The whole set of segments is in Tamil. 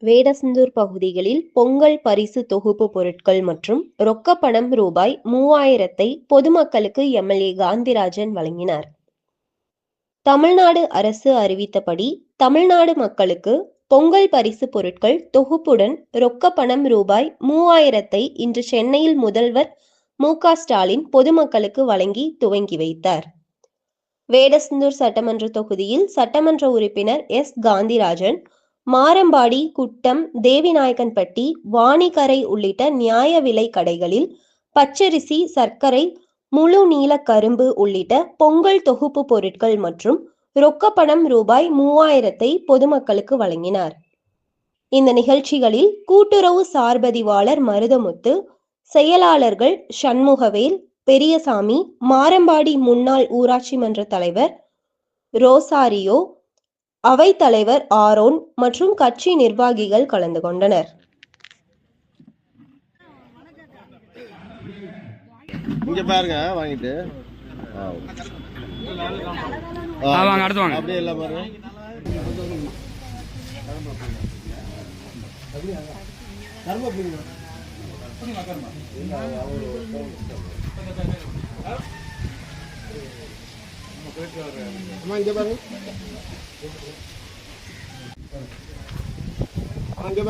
வேடசந்தூர் பகுதிகளில் பொங்கல் பரிசு தொகுப்பு பொருட்கள் மற்றும் ரொக்க பணம் ரூபாய் 3000 பொதுமக்களுக்கு எம்எல்ஏ காந்திராஜன் வழங்கினார். தமிழ்நாடு அரசு அறிவித்தபடி தமிழ்நாடு மக்களுக்கு பொங்கல் பரிசு பொருட்கள் தொகுப்புடன் ரொக்க பணம் ரூபாய் 3000 இன்று சென்னையில் முதல்வர் மு.க. ஸ்டாலின் பொதுமக்களுக்கு வழங்கி துவங்கி வைத்தார். வேடசந்தூர் சட்டமன்ற தொகுதியில் சட்டமன்ற உறுப்பினர் எஸ். காந்திராஜன் மாரம்பாடி, குட்டம், தேவிநாயக்கன்பட்டி, வாணிக்கரை உள்ளிட்ட நியாய விலை கடைகளில் பச்சரிசி, சர்க்கரை, முழு நீள கரும்பு உள்ளிட்ட பொங்கல் தொகுப்பு பொருட்கள் மற்றும் ரொக்க பணம் ரூபாய் 3000 பொதுமக்களுக்கு வழங்கினார். இந்த நிகழ்ச்சிகளில் கூட்டுறவு சார்பதிவாளர் மருதமுத்து, செயலாளர்கள் சண்முகவேல், பெரியசாமி, மாரம்பாடி முன்னாள் ஊராட்சி மன்ற தலைவர் ரோசாரியோ, அவைத்தலைவர் ஆரோன் மற்றும் கட்சி நிர்வாகிகள் கலந்து கொண்டனர். இங்க பாருங்க வாங்கிட்டு அடுத்து வாங்க அப்படியே எல்லாம் பாருங்க. இங்க பாருங்க அங்க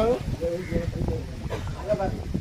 பாருங்க.